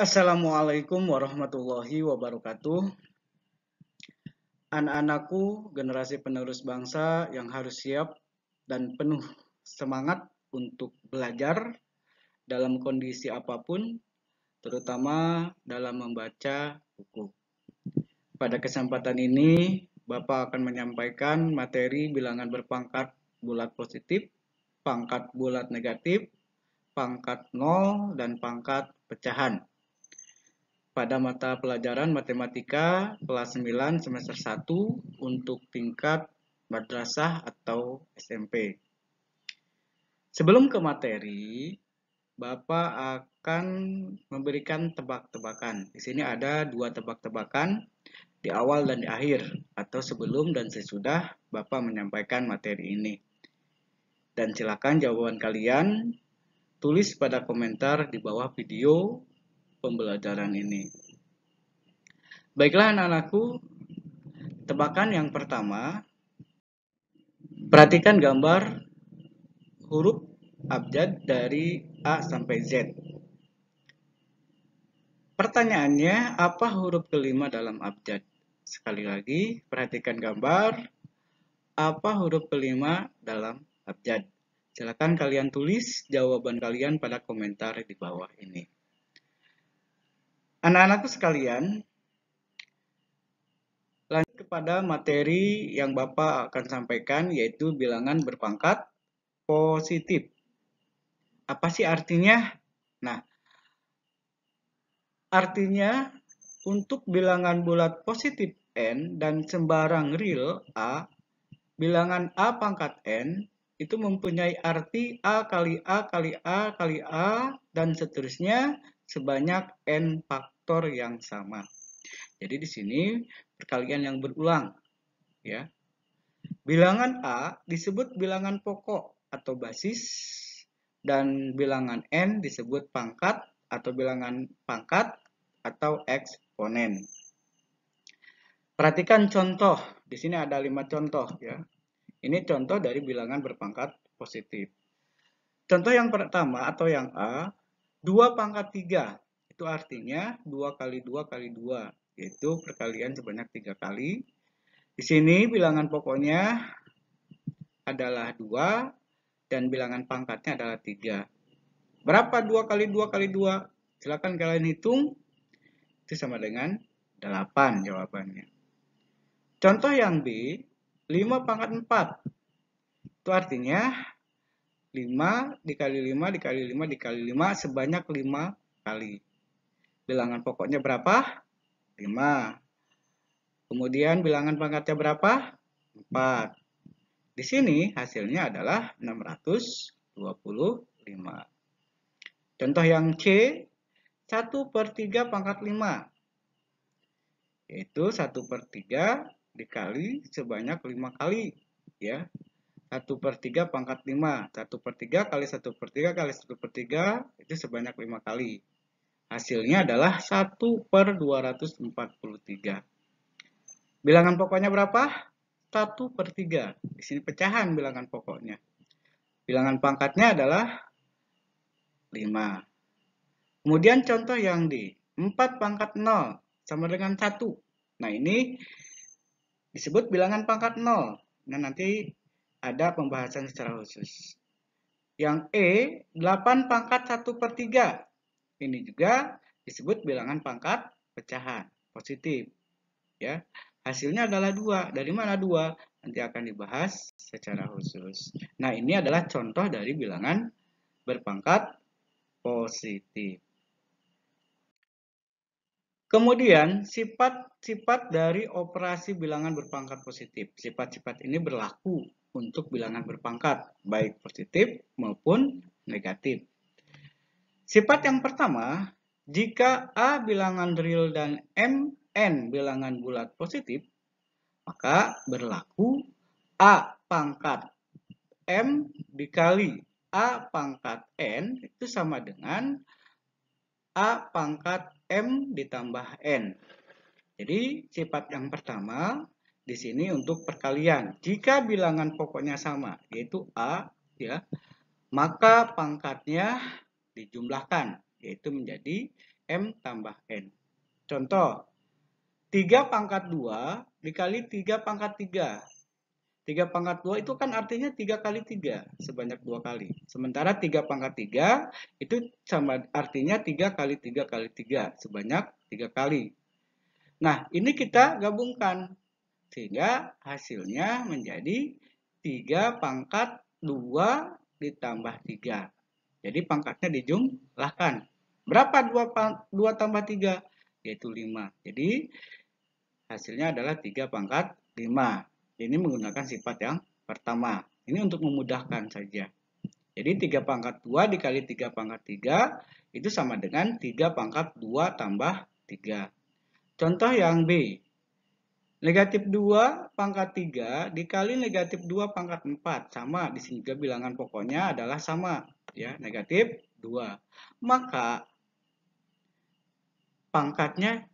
Assalamualaikum warahmatullahi wabarakatuh. Anak-anakku, generasi penerus bangsa yang harus siap dan penuh semangat untuk belajar dalam kondisi apapun, terutama dalam membaca buku. Pada kesempatan ini, Bapak akan menyampaikan materi bilangan berpangkat bulat positif, pangkat bulat negatif, pangkat nol, dan pangkat pecahan pada mata pelajaran Matematika kelas 9 semester 1 untuk tingkat madrasah atau SMP. Sebelum ke materi, Bapak akan memberikan tebak-tebakan. Di sini ada 2 tebak-tebakan di awal dan di akhir, atau sebelum dan sesudah Bapak menyampaikan materi ini. Dan silakan jawaban kalian tulis pada komentar di bawah video pembelajaran ini. Baiklah anak-anakku, tebakan yang pertama, perhatikan gambar huruf abjad dari A sampai Z. Pertanyaannya, apa huruf kelima dalam abjad? Sekali lagi, perhatikan gambar, apa huruf kelima dalam abjad? Silakan kalian tulis jawaban kalian pada komentar di bawah ini. Anak-anakku sekalian, lanjut kepada materi yang Bapak akan sampaikan, yaitu bilangan berpangkat positif. Apa sih artinya? Nah, artinya untuk bilangan bulat positif N dan sembarang real A, bilangan A pangkat N itu mempunyai arti A kali A kali A kali A dan seterusnya sebanyak N faktor yang sama. Jadi di sini perkalian yang berulang, ya. Bilangan A disebut bilangan pokok atau basis dan bilangan N disebut pangkat atau bilangan pangkat atau eksponen. Perhatikan contoh, di sini ada 5 contoh ya. Ini contoh dari bilangan berpangkat positif. Contoh yang pertama atau yang A, 2 pangkat 3. Itu artinya 2 kali 2 kali 2, yaitu perkalian sebanyak 3 kali. Di sini bilangan pokoknya adalah 2 dan bilangan pangkatnya adalah 3. Berapa 2 kali 2 kali 2? Silakan kalian hitung. Itu sama dengan 8 jawabannya. Contoh yang B, 5 pangkat 4. Itu artinya 5 dikali 5 dikali 5 dikali 5 sebanyak 5 kali. Bilangan pokoknya berapa? 5. Kemudian bilangan pangkatnya berapa? 4. Di sini hasilnya adalah 625. Contoh yang C, 1/3 pangkat 5. Yaitu 1/3 dikali sebanyak 5 kali. Ya. 1/3 pangkat 5. 1/3 kali 1/3 kali 1/3 itu sebanyak 5 kali. Hasilnya adalah 1/243. Bilangan pokoknya berapa? 1/3. Di sini pecahan bilangan pokoknya. Bilangan pangkatnya adalah 5. Kemudian contoh yang D, 4 pangkat 0 sama dengan 1. Nah, ini disebut bilangan pangkat 0. Nah, nanti ada pembahasan secara khusus. Yang E, 8 pangkat 1/3. Ini juga disebut bilangan pangkat pecahan, positif. Ya. Hasilnya adalah 2. Dari mana 2? Nanti akan dibahas secara khusus. Nah, ini adalah contoh dari bilangan berpangkat positif. Kemudian, sifat-sifat dari operasi bilangan berpangkat positif. Sifat-sifat ini berlaku untuk bilangan berpangkat, baik positif maupun negatif. Sifat yang pertama, jika A bilangan real dan N bilangan bulat positif, maka berlaku A pangkat M dikali A pangkat N itu sama dengan A pangkat M ditambah N. Jadi sifat yang pertama di sini untuk perkalian. Jika bilangan pokoknya sama, yaitu A, ya, maka pangkatnya dijumlahkan, yaitu menjadi M tambah N. Contoh, 3 pangkat 2 dikali 3 pangkat 3. 3 pangkat 2 itu kan artinya 3 kali 3, sebanyak 2 kali. Sementara 3 pangkat 3 itu sama artinya 3 kali 3 kali 3, sebanyak 3 kali. Nah, ini kita gabungkan. Sehingga hasilnya menjadi 3 pangkat 2 ditambah 3. Jadi pangkatnya dijumlahkan. Berapa 2 tambah 3? Yaitu 5. Jadi hasilnya adalah 3 pangkat 5. Ini menggunakan sifat yang pertama. Ini untuk memudahkan saja. Jadi 3 pangkat 2 dikali 3 pangkat 3 itu sama dengan 3 pangkat 2 tambah 3. Contoh yang B. Negatif 2 pangkat 3 dikali negatif 2 pangkat 4. Sama, di sini juga bilangan pokoknya adalah sama. Ya, negatif 2. Maka pangkatnya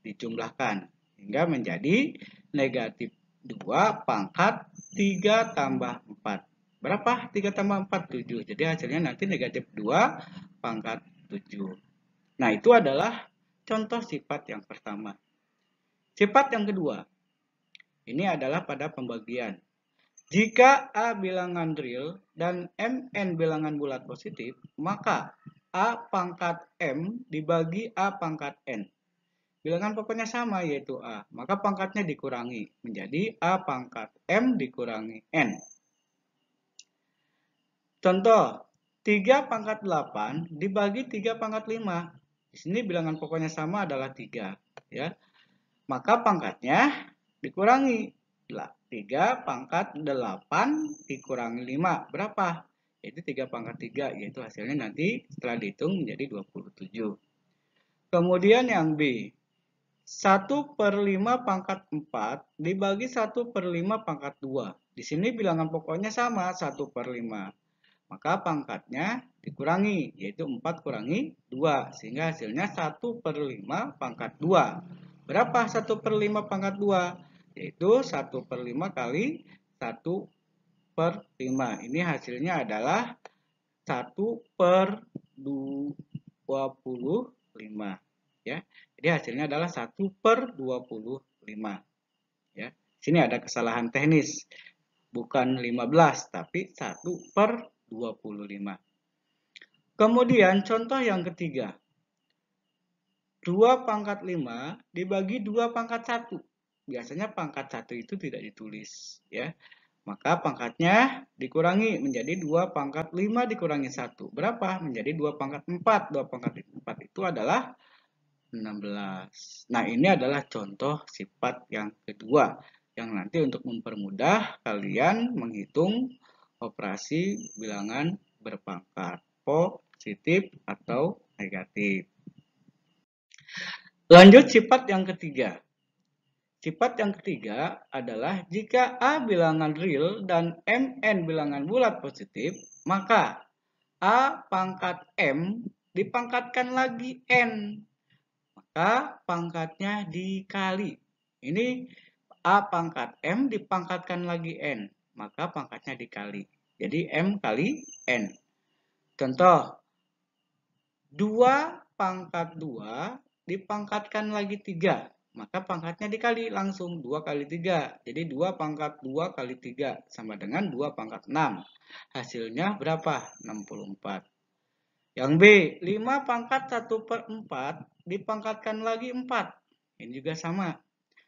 dijumlahkan. Hingga menjadi negatif 2 pangkat 3 tambah 4. Berapa? 3 tambah 4? 7. Jadi hasilnya nanti negatif 2 pangkat 7. Nah, itu adalah contoh sifat yang pertama. Sifat yang kedua. Ini adalah pada pembagian. Jika A bilangan real dan Mn bilangan bulat positif, maka A pangkat M dibagi A pangkat N. Bilangan pokoknya sama yaitu A, maka pangkatnya dikurangi menjadi A pangkat M dikurangi N. Contoh, 3 pangkat 8 dibagi 3 pangkat 5. Di sini bilangan pokoknya sama adalah 3. Ya. Maka pangkatnya dikurangi. 3 pangkat 8 dikurangi 5. Berapa? Yaitu 3 pangkat 3. Yaitu hasilnya nanti setelah dihitung menjadi 27. Kemudian yang B. 1/5 pangkat 4 dibagi 1/5 pangkat 2. Di sini bilangan pokoknya sama, 1/5. Maka pangkatnya dikurangi, yaitu 4 kurangi 2. Sehingga hasilnya 1/5 pangkat 2. Berapa 1/5 pangkat 2? Yaitu 1/5 kali 1/5. Ini hasilnya adalah 1/25. Ya. Jadi hasilnya adalah 1/25. Ya. Sini ada kesalahan teknis. Bukan 15, tapi 1/25. Kemudian contoh yang ketiga. 2 pangkat 5 dibagi 2 pangkat 1. Biasanya pangkat 1 itu tidak ditulis. Ya. Maka pangkatnya dikurangi menjadi 2 pangkat 5 dikurangi 1. Berapa? Menjadi 2 pangkat 4. 2 pangkat 4 itu adalah 16. Nah, ini adalah contoh sifat yang kedua. Yang nanti untuk mempermudah kalian menghitung operasi bilangan berpangkat. Positif atau negatif. Lanjut sifat yang ketiga. Sifat yang ketiga adalah jika A bilangan real dan Mn bilangan bulat positif, maka A pangkat M dipangkatkan lagi N. Maka pangkatnya dikali. Ini A pangkat M dipangkatkan lagi N. Maka pangkatnya dikali. Jadi M kali N. Contoh, 2 pangkat 2 dipangkatkan lagi 3. Maka pangkatnya dikali langsung 2 kali 3. Jadi 2 pangkat 2 kali 3 sama dengan 2 pangkat 6. Hasilnya berapa? 64. Yang B, 5 pangkat 1/4 dipangkatkan lagi 4. Ini juga sama.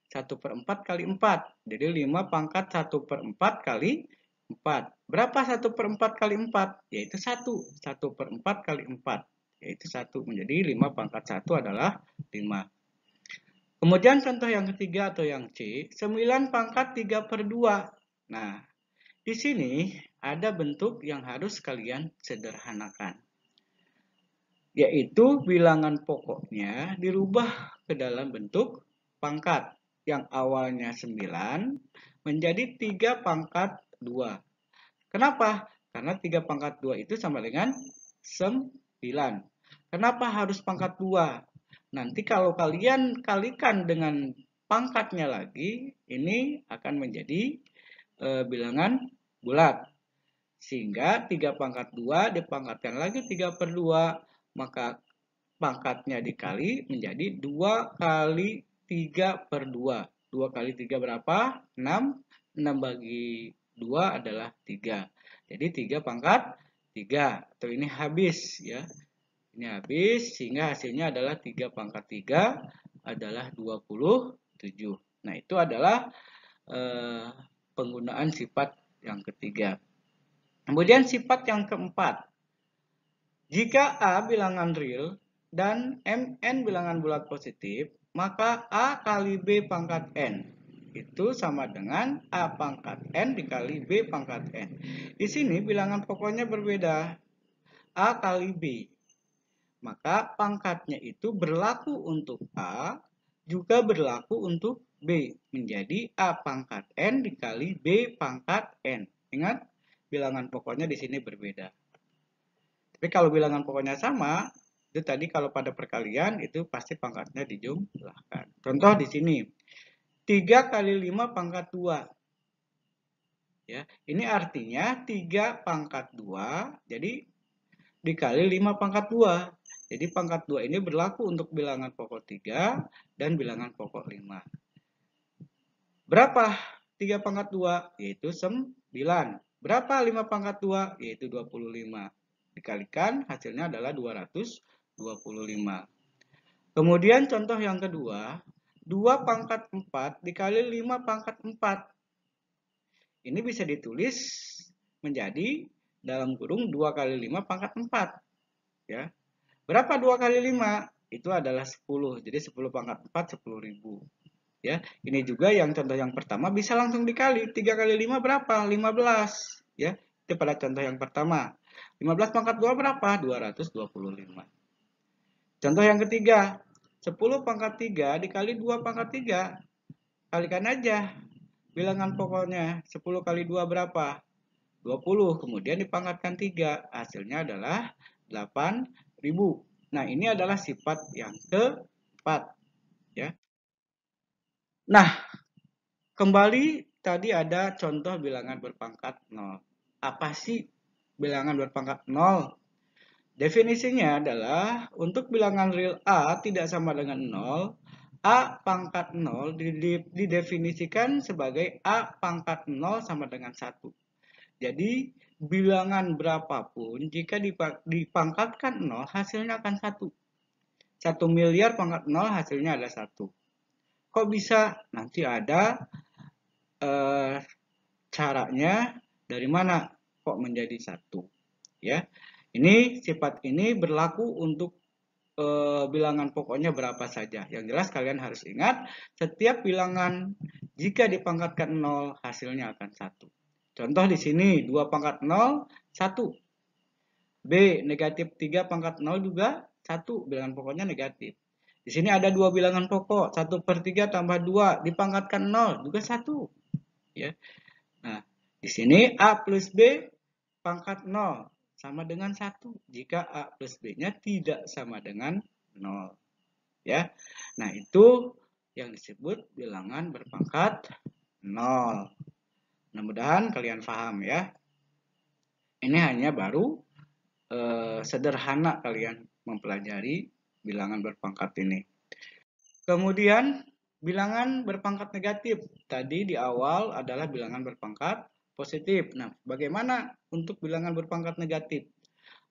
1/4 kali 4. Jadi 5 pangkat 1/4 kali 4. Berapa 1/4 kali 4? Yaitu 1. 1/4 kali 4. Yaitu 1. Menjadi 5 pangkat 1 adalah 5. Kemudian contoh yang ketiga atau yang C, 9 pangkat 3/2. Nah, di sini ada bentuk yang harus kalian sederhanakan. Yaitu bilangan pokoknya dirubah ke dalam bentuk pangkat. Yang awalnya 9 menjadi 3 pangkat 2. Kenapa? Karena 3 pangkat 2 itu sama dengan 9. Kenapa harus pangkat 2? Nanti kalau kalian kalikan dengan pangkatnya lagi, ini akan menjadi bilangan bulat. Sehingga 3 pangkat 2 dipangkatkan lagi 3/2, maka pangkatnya dikali menjadi 2 kali 3 per 2. 2 kali 3 berapa? 6. 6 bagi 2 adalah 3. Jadi 3 pangkat 3. Atau ini habis ya. Ini habis sehingga hasilnya adalah 3 pangkat 3 adalah 27. Nah, itu adalah penggunaan sifat yang ketiga. Kemudian sifat yang keempat. Jika A bilangan real dan Mn bilangan bulat positif, maka A kali B pangkat N itu sama dengan A pangkat N dikali B pangkat N. Di sini bilangan pokoknya berbeda. A kali B. Maka pangkatnya itu berlaku untuk A, juga berlaku untuk B. Menjadi A pangkat N dikali B pangkat N. Ingat, bilangan pokoknya di sini berbeda. Tapi kalau bilangan pokoknya sama, itu tadi kalau pada perkalian itu pasti pangkatnya dijumlahkan. Contoh di sini, 3 kali 5 pangkat 2. Ya, ini artinya 3 pangkat 2, jadi dikali 5 pangkat 2. Jadi pangkat 2 ini berlaku untuk bilangan pokok 3 dan bilangan pokok 5. Berapa 3 pangkat 2? Yaitu 9. Berapa 5 pangkat 2? Yaitu 25. Dikalikan hasilnya adalah 225. Kemudian contoh yang kedua, 2 pangkat 4 dikali 5 pangkat 4. Ini bisa ditulis menjadi dalam kurung 2 kali 5 pangkat 4. Ya. Berapa 2 kali 5? Itu adalah 10. Jadi 10 pangkat 4, 10.000. Ya, ini juga yang contoh yang pertama bisa langsung dikali. 3 kali 5 berapa? 15. Ya, itu pada contoh yang pertama. 15 pangkat 2 berapa? 225. Contoh yang ketiga, 10 pangkat 3 dikali 2 pangkat 3. Kalikan aja. Bilangan pokoknya 10 kali 2 berapa? 20. Kemudian dipangkatkan 3. Hasilnya adalah 8.000. Nah, ini adalah sifat yang keempat. Ya. Nah, kembali tadi ada contoh bilangan berpangkat 0. Apa sih bilangan berpangkat 0? Definisinya adalah untuk bilangan real A tidak sama dengan 0, A pangkat 0 didefinisikan sebagai A pangkat 0 sama dengan 1. Jadi bilangan berapapun jika dipangkatkan 0 hasilnya akan 1. 1 miliar pangkat 0 hasilnya ada 1. Kok bisa? Nanti ada caranya dari mana kok menjadi 1. Ya. Ini sifat ini berlaku untuk bilangan pokoknya berapa saja. Yang jelas kalian harus ingat, setiap bilangan jika dipangkatkan 0 hasilnya akan 1. Contoh di sini 2 pangkat 0, 1. B negatif 3 pangkat 0 juga 1. Bilangan pokoknya negatif. Di sini ada 2 bilangan pokok. 1 per 3 tambah 2 dipangkatkan 0 juga 1. Ya. Nah, di sini A plus B pangkat 0 sama dengan 1 jika A plus B-nya tidak sama dengan 0. Ya. Nah, itu yang disebut bilangan berpangkat 0. Mudah-mudahan kalian paham ya. Ini hanya baru sederhana kalian mempelajari bilangan berpangkat ini. Kemudian bilangan berpangkat negatif. Tadi di awal adalah bilangan berpangkat positif. Nah, bagaimana untuk bilangan berpangkat negatif?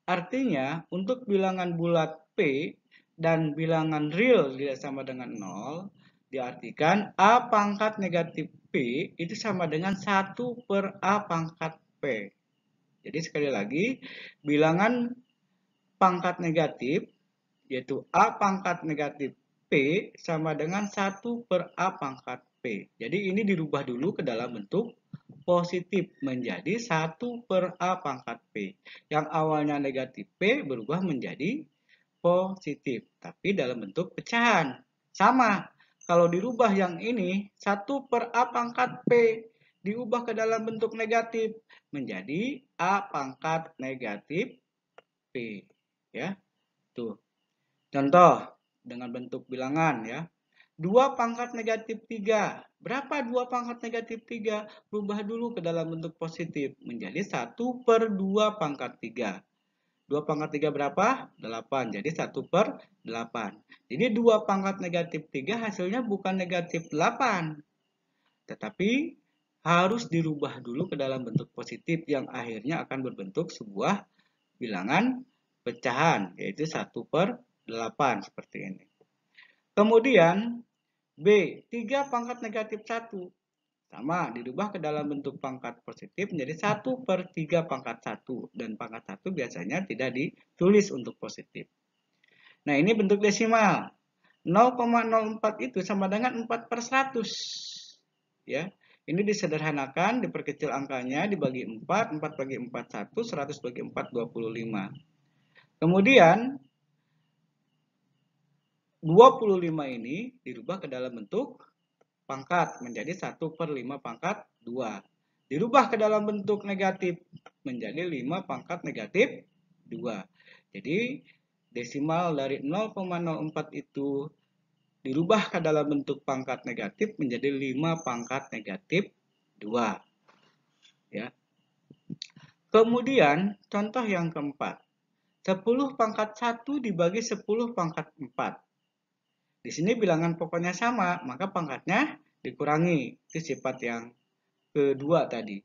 Artinya, untuk bilangan bulat P dan bilangan real tidak sama dengan 0, diartikan A pangkat negatif P itu sama dengan 1 per A pangkat P. Jadi sekali lagi, bilangan pangkat negatif, yaitu A pangkat negatif P sama dengan 1 per A pangkat P. Jadi ini dirubah dulu ke dalam bentuk positif menjadi 1 per A pangkat P. Yang awalnya negatif P berubah menjadi positif, tapi dalam bentuk pecahan. Sama, kalau dirubah yang ini 1 per A pangkat P diubah ke dalam bentuk negatif menjadi A pangkat negatif P. Ya, tuh. Contoh dengan bentuk bilangan ya. 2 pangkat negatif 3. Berapa 2 pangkat negatif 3? Rubah dulu ke dalam bentuk positif menjadi 1 per 2 pangkat 3. 2 pangkat 3 berapa? 8. Jadi 1/8. Jadi 2 pangkat negatif 3 hasilnya bukan negatif 8. Tetapi harus dirubah dulu ke dalam bentuk positif yang akhirnya akan berbentuk sebuah bilangan pecahan, yaitu 1/8 seperti ini. Kemudian B, 3 pangkat negatif 1. Sama, dirubah ke dalam bentuk pangkat positif menjadi 1/3 pangkat 1. Dan pangkat 1 biasanya tidak ditulis untuk positif. Nah, ini bentuk desimal. 0,04 itu sama dengan 4/100. Ya, ini disederhanakan, diperkecil angkanya, dibagi 4, 4 bagi 4, 1, 100 bagi 4, 25. Kemudian, 25 ini dirubah ke dalam bentuk pangkat menjadi 1/5 pangkat 2. Dirubah ke dalam bentuk negatif menjadi 5 pangkat negatif 2. Jadi desimal dari 0,04 itu dirubah ke dalam bentuk pangkat negatif menjadi 5 pangkat negatif 2. Ya. Kemudian contoh yang keempat. 10 pangkat 1 dibagi 10 pangkat 4. Di sini bilangan pokoknya sama, maka pangkatnya dikurangi. Itu sifat yang kedua tadi,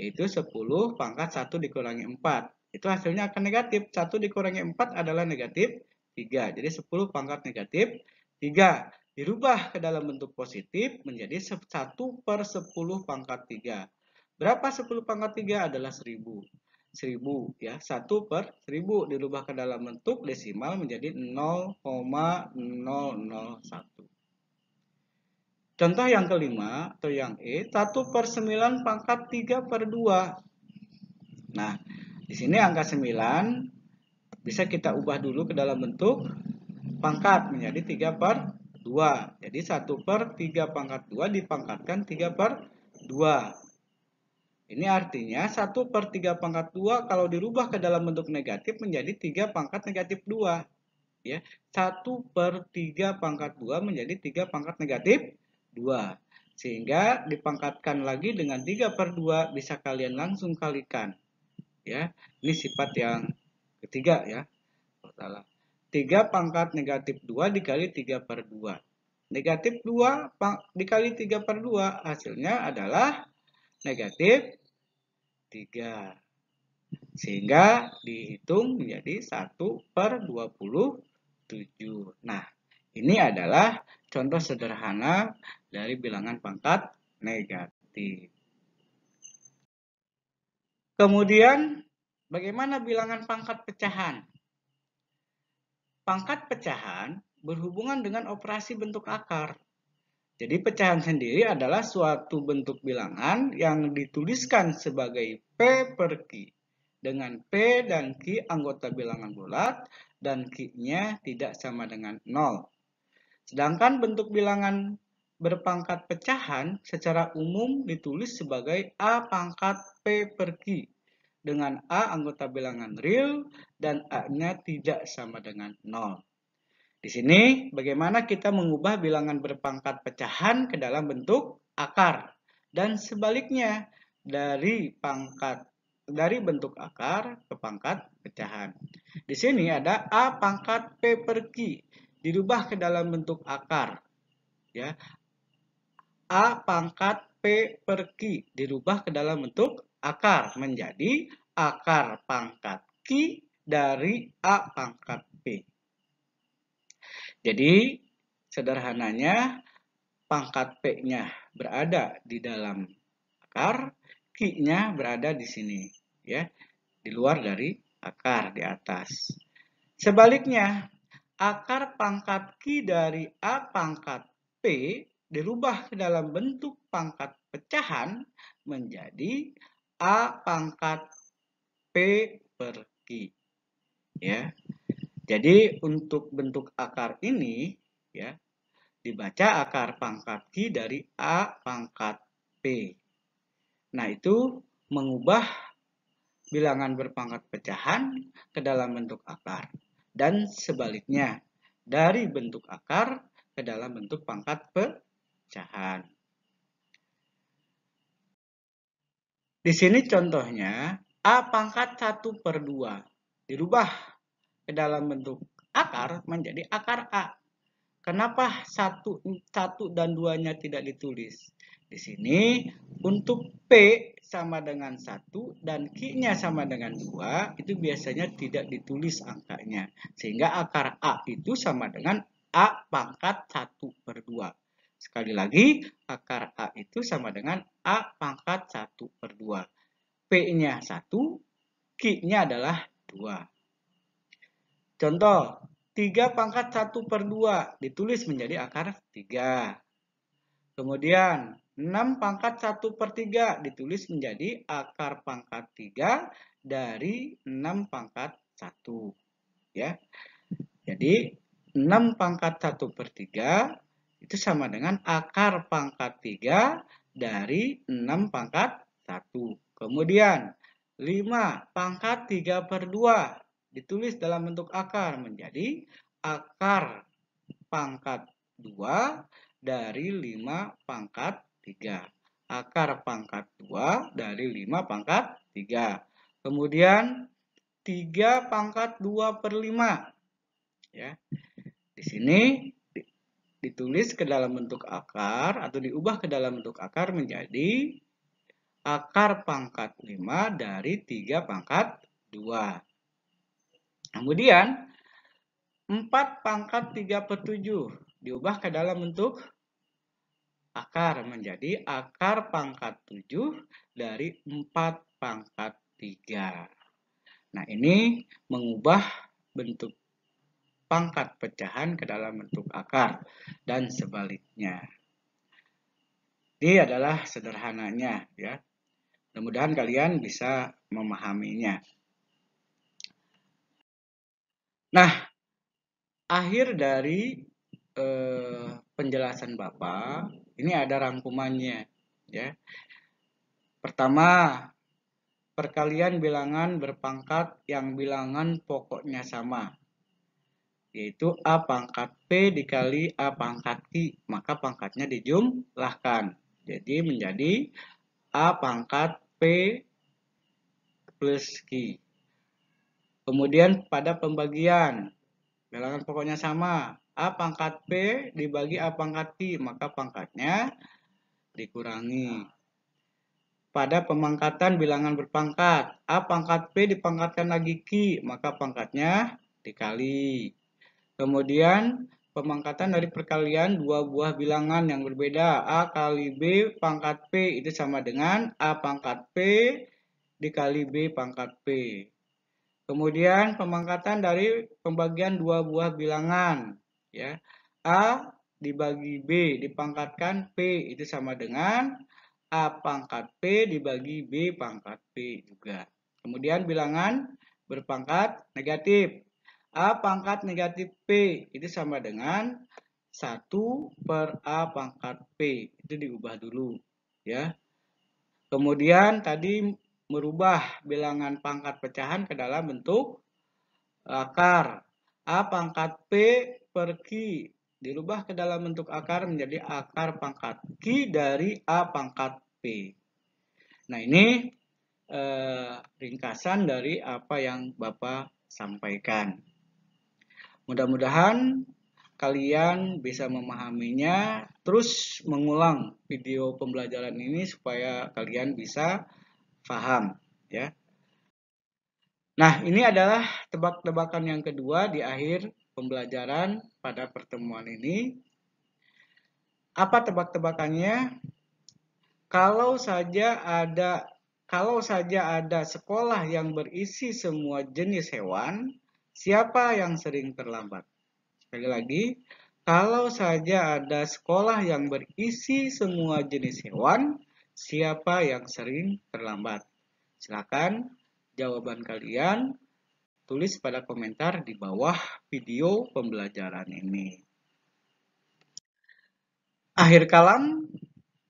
yaitu 10 pangkat 1 dikurangi 4. Itu hasilnya akan negatif. 1 dikurangi 4 adalah negatif 3. Jadi 10 pangkat negatif 3. Dirubah ke dalam bentuk positif menjadi 1/10 pangkat 3. Berapa 10 pangkat 3? Adalah 1000. 1000 ya, 1/1000 dirubah ke dalam bentuk desimal menjadi 0,001. Contoh yang kelima atau yang E, 1/9 pangkat 3/2. Nah, di sini angka 9 bisa kita ubah dulu ke dalam bentuk pangkat menjadi 3/2. Jadi 1/3 pangkat 2 dipangkatkan 3/2. Ini artinya 1/3 pangkat 2 kalau dirubah ke dalam bentuk negatif menjadi 3 pangkat negatif 2. Ya, 1/3 pangkat 2 menjadi 3 pangkat negatif 2. Sehingga dipangkatkan lagi dengan 3/2 bisa kalian langsung kalikan. Ya, ini sifat yang ketiga ya. Salah. 3 pangkat negatif 2 dikali 3/2. Negatif 2 dikali 3/2 hasilnya adalah negatif 3. Sehingga dihitung menjadi 1/27. Nah, ini adalah contoh sederhana dari bilangan pangkat negatif. Kemudian, bagaimana bilangan pangkat pecahan? Pangkat pecahan berhubungan dengan operasi bentuk akar. Jadi pecahan sendiri adalah suatu bentuk bilangan yang dituliskan sebagai P per Q. Dengan P dan Q anggota bilangan bulat dan Q-nya tidak sama dengan 0. Sedangkan bentuk bilangan berpangkat pecahan secara umum ditulis sebagai A pangkat P per Q. Dengan A anggota bilangan real dan A-nya tidak sama dengan 0. Di sini bagaimana kita mengubah bilangan berpangkat pecahan ke dalam bentuk akar dan sebaliknya dari bentuk akar ke pangkat pecahan. Di sini ada A pangkat P per Q dirubah ke dalam bentuk akar. Ya. A pangkat P per Q dirubah ke dalam bentuk akar menjadi akar pangkat Q dari A pangkat P. Jadi, sederhananya pangkat P-nya berada di dalam akar, Q-nya berada di sini, ya, di luar dari akar di atas. Sebaliknya, akar pangkat Q dari A pangkat P dirubah ke dalam bentuk pangkat pecahan menjadi A pangkat P per Q. Ya. Jadi untuk bentuk akar ini ya dibaca akar pangkat Q dari A pangkat P. Nah, itu mengubah bilangan berpangkat pecahan ke dalam bentuk akar dan sebaliknya dari bentuk akar ke dalam bentuk pangkat pecahan. Di sini contohnya A pangkat 1/2 dirubah ke dalam bentuk akar menjadi akar A. Kenapa satu dan 2-nya tidak ditulis? Di sini untuk P sama dengan 1 dan Q-nya sama dengan 2 itu biasanya tidak ditulis angkanya. Sehingga akar A itu sama dengan A pangkat 1/2. Sekali lagi, akar A itu sama dengan A pangkat 1/2. P-nya 1, Q-nya adalah 2. Contoh, 3 pangkat 1/2 ditulis menjadi akar 3. Kemudian, 6 pangkat 1/3 ditulis menjadi akar pangkat 3 dari 6 pangkat 1. Ya. Jadi, 6 pangkat 1/3 itu sama dengan akar pangkat 3 dari 6 pangkat 1. Kemudian, 5 pangkat 3/2 ditulis dalam bentuk akar menjadi akar pangkat 2 dari 5 pangkat 3. Akar pangkat 2 dari 5 pangkat 3. Kemudian 3 pangkat 2/5. Ya. Di sini ditulis ke dalam bentuk akar atau diubah ke dalam bentuk akar menjadi akar pangkat 5 dari 3 pangkat 2. Kemudian 4 pangkat 3/7 diubah ke dalam bentuk akar menjadi akar pangkat 7 dari 4 pangkat 3. Nah, ini mengubah bentuk pangkat pecahan ke dalam bentuk akar dan sebaliknya. Ini adalah sederhananya ya. Mudah-mudahan kalian bisa memahaminya. Nah, akhir dari penjelasan Bapak, ini ada rangkumannya ya. Pertama, perkalian bilangan berpangkat yang bilangan pokoknya sama, yaitu A pangkat P dikali A pangkat Q, maka pangkatnya dijumlahkan. Jadi menjadi A pangkat P plus Q. Kemudian pada pembagian, bilangan pokoknya sama, A pangkat P dibagi A pangkat Q, maka pangkatnya dikurangi. Pada pemangkatan bilangan berpangkat, A pangkat P dipangkatkan lagi Q, maka pangkatnya dikali. Kemudian pemangkatan dari perkalian dua buah bilangan yang berbeda, A kali B pangkat P itu sama dengan A pangkat P dikali B pangkat P. Kemudian pemangkatan dari pembagian dua buah bilangan, ya. A dibagi B dipangkatkan P itu sama dengan A pangkat P dibagi B pangkat P juga. Kemudian bilangan berpangkat negatif. A pangkat negatif P itu sama dengan 1/A pangkat P. Itu diubah dulu, ya. Kemudian tadi merubah bilangan pangkat pecahan ke dalam bentuk akar. A pangkat P per Q dirubah ke dalam bentuk akar menjadi akar pangkat Q dari A pangkat P. Nah, ini ringkasan dari apa yang Bapak sampaikan. Mudah-mudahan kalian bisa memahaminya, terus mengulang video pembelajaran ini supaya kalian bisa paham, ya. Nah, ini adalah tebak-tebakan yang kedua di akhir pembelajaran pada pertemuan ini. Apa tebak-tebakannya? Kalau saja ada sekolah yang berisi semua jenis hewan, siapa yang sering terlambat? Sekali lagi, kalau saja ada sekolah yang berisi semua jenis hewan, siapa yang sering terlambat? Silakan jawaban kalian tulis pada komentar di bawah video pembelajaran ini. Akhir kalam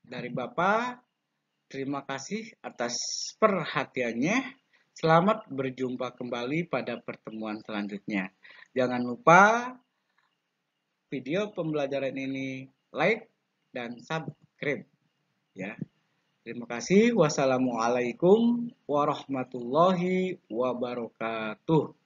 dari Bapak, terima kasih atas perhatiannya. Selamat berjumpa kembali pada pertemuan selanjutnya. Jangan lupa video pembelajaran ini like dan subscribe ya. Terima kasih. Wassalamualaikum warahmatullahi wabarakatuh.